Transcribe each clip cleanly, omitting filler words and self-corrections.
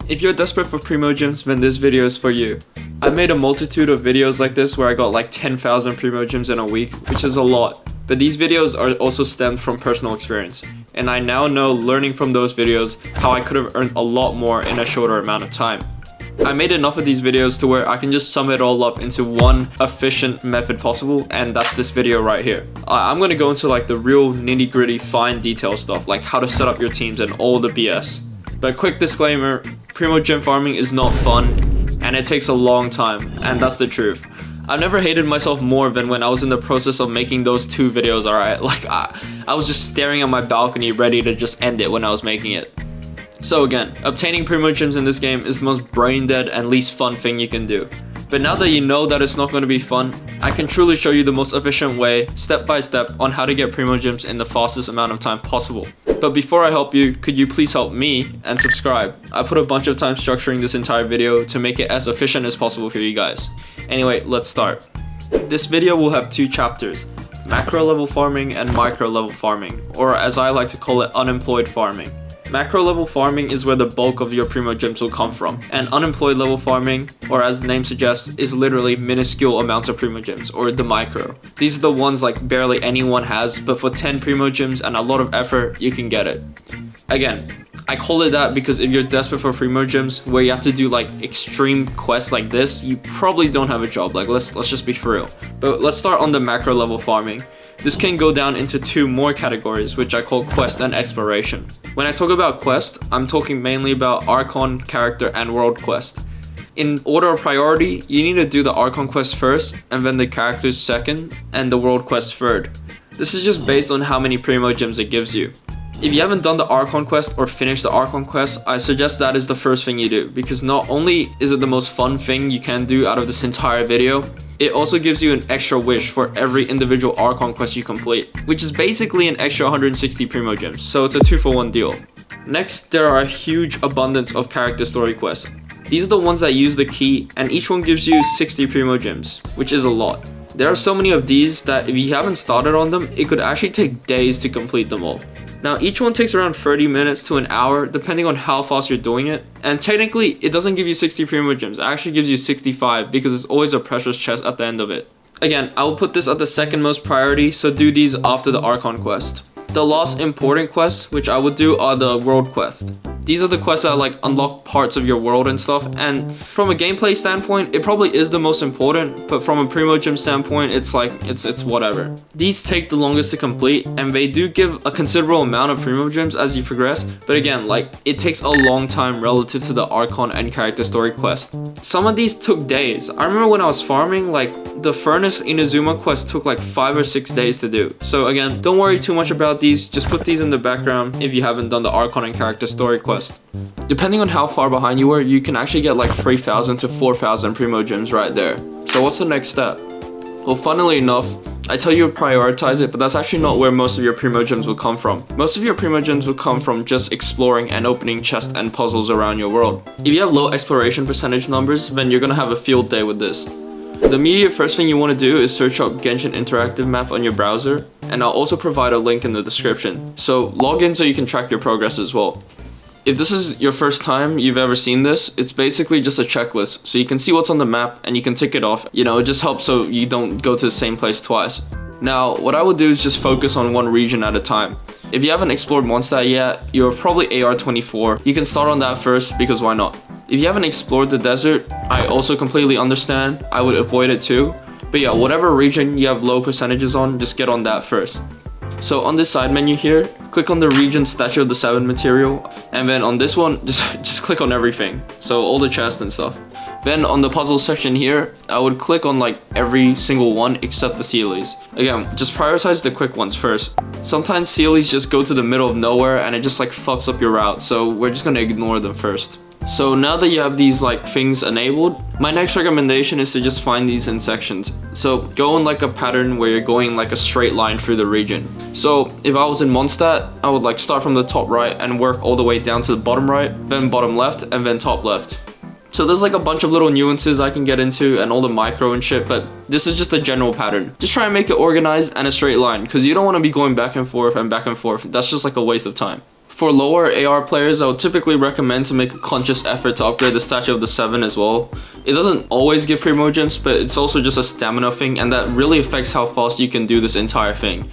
If you're desperate for Primo Gems, then this video is for you. I've made a multitude of videos like this where I got like 10,000 Primo Gems in a week, which is a lot. But these videos are also stemmed from personal experience. And I now know, learning from those videos, how I could have earned a lot more in a shorter amount of time. I made enough of these videos to where I can just sum it all up into one efficient method possible, and that's this video right here. I'm gonna go into like the real nitty-gritty fine detail stuff, like how to set up your teams and all the BS. But quick disclaimer, Primo Gem farming is not fun, and it takes a long time, and that's the truth. I've never hated myself more than when I was in the process of making those 2 videos, alright? Like, I was just staring at my balcony ready to just end it when I was making it. So again, obtaining Primo Gems in this game is the most brain dead and least fun thing you can do. But now that you know that it's not going to be fun, I can truly show you the most efficient way, step by step, on how to get Primo Gems in the fastest amount of time possible. But before I help you, could you please help me and subscribe? I put a bunch of time structuring this entire video to make it as efficient as possible for you guys. Anyway, let's start. This video will have 2 chapters, macro level farming and micro level farming, or as I like to call it, unemployed farming. Macro level farming is where the bulk of your Primo Gems will come from, and unemployed level farming, or as the name suggests, is literally minuscule amounts of Primo Gems, or the micro. These are the ones like barely anyone has, but for 10 Primo Gems and a lot of effort, you can get it. Again, I call it that because if you're desperate for Primo Gems, where you have to do like extreme quests like this, you probably don't have a job. Like let's just be for real. But let's start on the macro level farming. This can go down into 2 more categories, which I call quest and exploration. When I talk about quest, I'm talking mainly about Archon, character, and world quest. In order of priority, you need to do the Archon quest first, and then the characters second, and the world quest third. This is just based on how many Primo Gems it gives you. If you haven't done the Archon quest or finished the Archon quest, I suggest that is the first thing you do, because not only is it the most fun thing you can do out of this entire video, it also gives you an extra wish for every individual Archon quest you complete, which is basically an extra 160 Primo Gems, so it's a 2-for-1 deal. Next, there are a huge abundance of character story quests. These are the ones that use the key, and each one gives you 60 Primo Gems, which is a lot. There are so many of these that if you haven't started on them, it could actually take days to complete them all. Now each one takes around 30 minutes to an hour depending on how fast you're doing it, and technically it doesn't give you 60 Primo Gems, it actually gives you 65 because it's always a precious chest at the end of it. Again, I will put this at the second most priority, so do these after the Archon quest. The last important quests which I would do are the world quest. These are the quests that like unlock parts of your world and stuff, and from a gameplay standpoint, it probably is the most important, but from a Primo Gem standpoint, it's like, it's whatever. These take the longest to complete, and they do give a considerable amount of Primo Gems as you progress, but again, like, it takes a long time relative to the Archon and character story quest. Some of these took days. I remember when I was farming, like, the Furnace Inazuma quest took like 5 or 6 days to do. So again, don't worry too much about these, just put these in the background if you haven't done the Archon and character story quest. Depending on how far behind you were, you can actually get like 3,000 to 4,000 Primo Gems right there. So what's the next step? Well, funnily enough, I tell you to prioritize it, but that's actually not where most of your Primo Gems will come from. Most of your Primo Gems will come from just exploring and opening chests and puzzles around your world. If you have low exploration percentage numbers, then you're gonna have a field day with this. The immediate first thing you want to do is search up Genshin Interactive Map on your browser, and I'll also provide a link in the description. So log in so you can track your progress as well. If this is your first time you've ever seen this, it's basically just a checklist, so you can see what's on the map and you can tick it off. You know, it just helps so you don't go to the same place twice. Now, what I would do is just focus on one region at a time. If you haven't explored Mondstadt yet, you're probably AR24. You can start on that first, because why not? If you haven't explored the desert, I also completely understand. I would avoid it too. But yeah, whatever region you have low percentages on, just get on that first. So on this side menu here, click on the region Statue of the Seven material, and then on this one, just click on everything. So all the chests and stuff. Then on the puzzle section here, I would click on like every single one except the Seelies. Again, just prioritize the quick ones first. Sometimes Seelies just go to the middle of nowhere and it just like fucks up your route, so we're just gonna ignore them first. So now that you have these like things enabled, my next recommendation is to just find these in sections. So go in like a pattern where you're going like a straight line through the region. So if I was in Mondstadt, I would like start from the top right and work all the way down to the bottom right, then bottom left, and then top left. So there's like a bunch of little nuances I can get into and all the micro and shit, but this is just a general pattern. Just try and make it organized and a straight line, because you don't want to be going back and forth and back and forth. That's just like a waste of time. For lower AR players, I would typically recommend to make a conscious effort to upgrade the statue of the 7 as well. It doesn't always give Primogems, but it's also just a stamina thing, and that really affects how fast you can do this entire thing.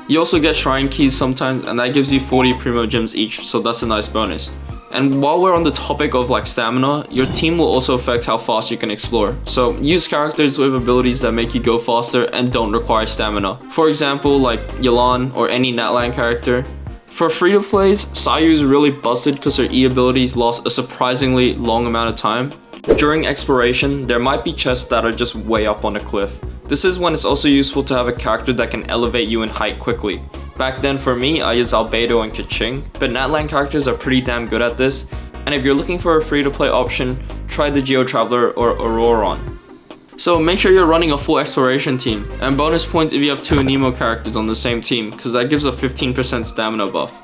You also get shrine keys sometimes, and that gives you 40 Primogems each, so that's a nice bonus. And while we're on the topic of like stamina, your team will also affect how fast you can explore. So use characters with abilities that make you go faster and don't require stamina. For example, like Yelan or any Natlan character. For free-to-plays, Sayu is really busted because her E abilities lost a surprisingly long amount of time. During exploration, there might be chests that are just way up on a cliff. This is when it's also useful to have a character that can elevate you in height quickly. Back then for me, I used Albedo and Keqing, but Natlan characters are pretty damn good at this, and if you're looking for a free-to-play option, try the Geo Traveler or Auroron. So make sure you're running a full exploration team, and bonus points if you have 2 Nemo characters on the same team, because that gives a 15% stamina buff.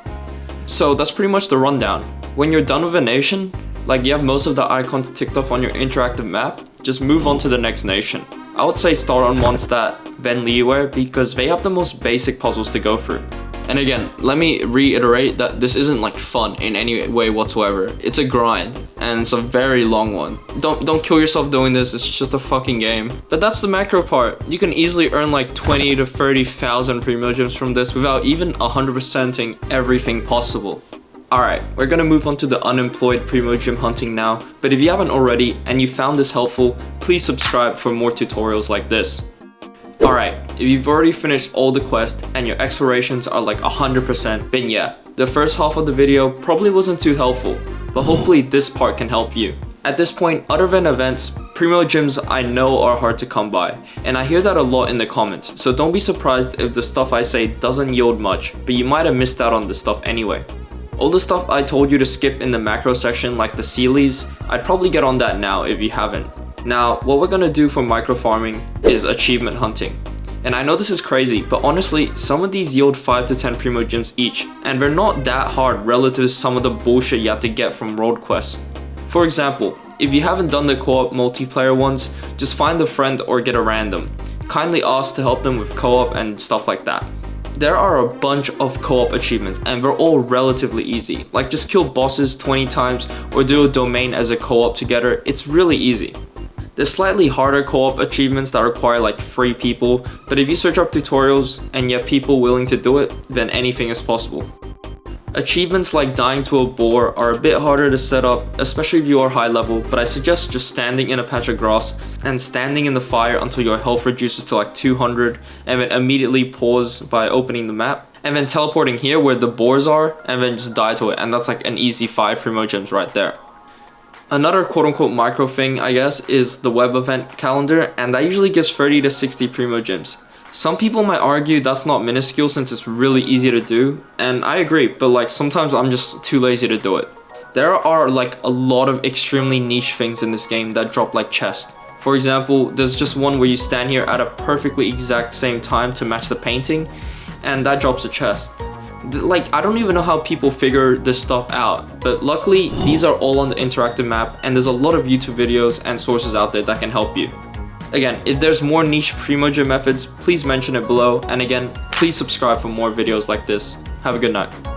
So that's pretty much the rundown. When you're done with a nation, like you have most of the icons ticked off on your interactive map, just move on to the next nation. I would say start on Mondstadt, then Liyue, because they have the most basic puzzles to go through. And again, let me reiterate that this isn't like fun in any way whatsoever. It's a grind, and it's a very long one. Don't kill yourself doing this, it's just a fucking game. But that's the macro part. You can easily earn like 20 to 30,000 Primogems from this without even 100%ing everything possible. Alright, we're gonna move on to the unemployed Primogem hunting now, but if you haven't already and you found this helpful, please subscribe for more tutorials like this. Alright, if you've already finished all the quests and your explorations are like 100%, then yeah, the first half of the video probably wasn't too helpful, but hopefully this part can help you. At this point, other than events, Primogems I know are hard to come by, and I hear that a lot in the comments, so don't be surprised if the stuff I say doesn't yield much, but you might have missed out on this stuff anyway. All the stuff I told you to skip in the macro section like the Sealies, I'd probably get on that now if you haven't. Now, what we're gonna do for micro farming is achievement hunting. And I know this is crazy, but honestly, some of these yield 5 to 10 Primogems each, and they're not that hard relative to some of the bullshit you have to get from road quests. For example, if you haven't done the co-op multiplayer ones, just find a friend or get a random. Kindly ask to help them with co-op and stuff like that. There are a bunch of co-op achievements and they're all relatively easy, like just kill bosses 20 times or do a domain as a co-op together. It's really easy. There's slightly harder co-op achievements that require like 3 people, but if you search up tutorials and you have people willing to do it, then anything is possible. Achievements like dying to a boar are a bit harder to set up, especially if you are high level, but I suggest just standing in a patch of grass and standing in the fire until your health reduces to like 200, and then immediately pause by opening the map, and then teleporting here where the boars are, and then just die to it, and that's like an easy 5 Primogems right there. Another quote-unquote micro thing, I guess, is the web event calendar, and that usually gives 30 to 60 Primogems. Some people might argue that's not minuscule since it's really easy to do, and I agree, but like sometimes I'm just too lazy to do it. There are like a lot of extremely niche things in this game that drop like chests. For example, there's just one where you stand here at a perfectly exact same time to match the painting, and that drops a chest. Like, I don't even know how people figure this stuff out, but luckily these are all on the interactive map, and there's a lot of YouTube videos and sources out there that can help you. Again, if there's more niche Primogem methods, please mention it below, and again, please subscribe for more videos like this. Have a good night.